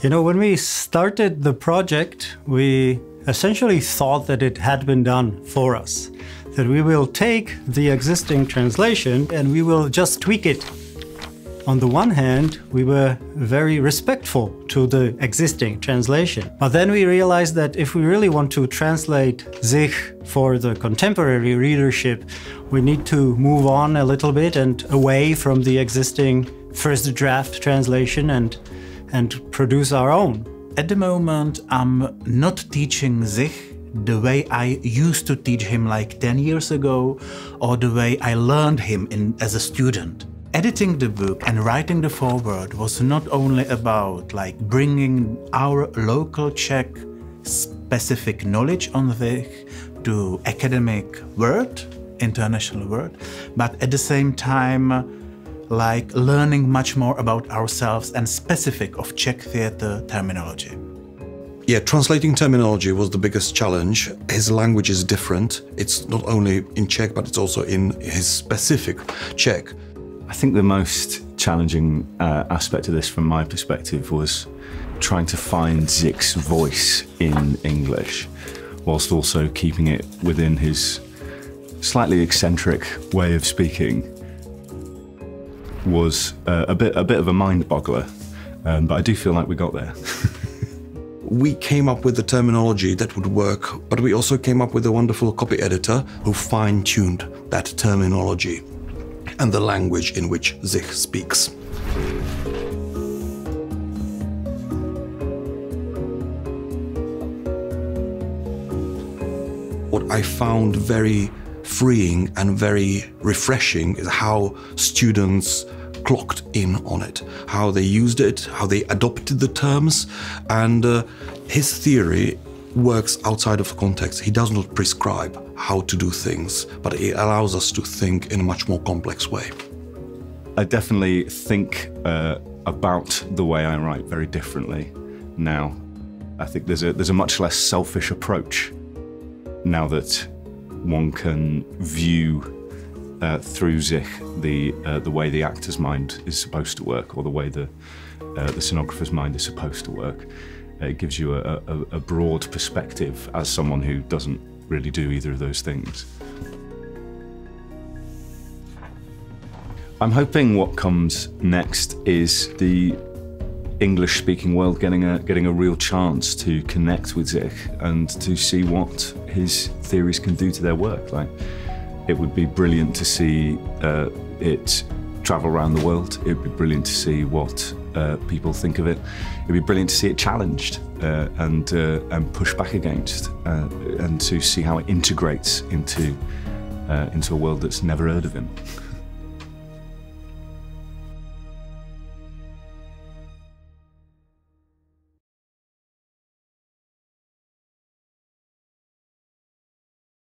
You know, when we started the project, we essentially thought that it had been done for us. That we will take the existing translation and we will just tweak it. On the one hand, we were very respectful to the existing translation. But then we realized that if we really want to translate Sich for the contemporary readership, we need to move on a little bit and away from the existing first draft translation and produce our own. At the moment, I'm not teaching Sich the way I used to teach him like 10 years ago, or the way I learned him as a student. Editing the book and writing the foreword was not only about like bringing our local Czech specific knowledge on Sich to academic word, international word, but at the same time like learning much more about ourselves and specific of Czech theatre terminology. Yeah, translating terminology was the biggest challenge. His language is different. It's not only in Czech, but it's also in his specific Czech. I think the most challenging aspect of this from my perspective was trying to find Zich's voice in English, whilst also keeping it within his slightly eccentric way of speaking. Was a bit of a mind boggler, but I do feel like we got there. We came up with the terminology that would work, but we also came up with a wonderful copy editor who fine-tuned that terminology and the language in which Zich speaks. What I found very freeing and very refreshing is how students clocked in on it, how they used it, how they adopted the terms, and his theory works outside of the context. He does not prescribe how to do things, but it allows us to think in a much more complex way. I definitely think about the way I write very differently now. I think there's a much less selfish approach now that one can view through Zich the way the actor's mind is supposed to work, or the way the scenographer's mind is supposed to work. It gives you a broad perspective as someone who doesn't really do either of those things. I'm hoping what comes next is the English-speaking world getting a real chance to connect with Zich and to see what his theories can do to their work. Like, it would be brilliant to see it travel around the world. It would be brilliant to see what people think of it. It would be brilliant to see it challenged and pushed back against, and to see how it integrates into a world that's never heard of him.